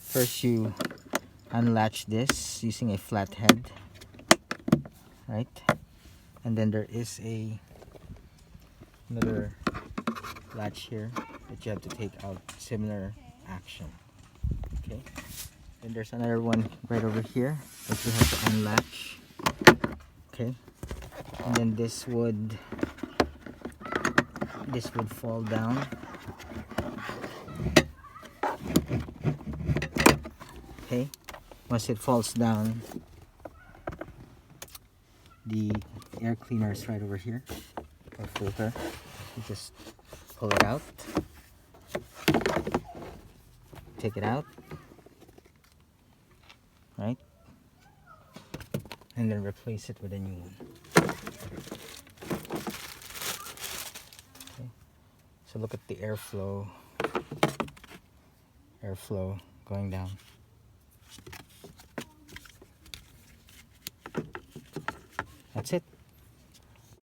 First you unlatch this using a flat head, right? And then there is another latch here that you have to take out, similar action. Okay, then there's another one right over here that you have to unlatch. Okay, and then this would fall down. Okay, once it falls down, the air cleaner is right over here, or filter. You just pull it out, take it out, right, and then replace it with a new one. Okay. So look at the airflow going down. That's it.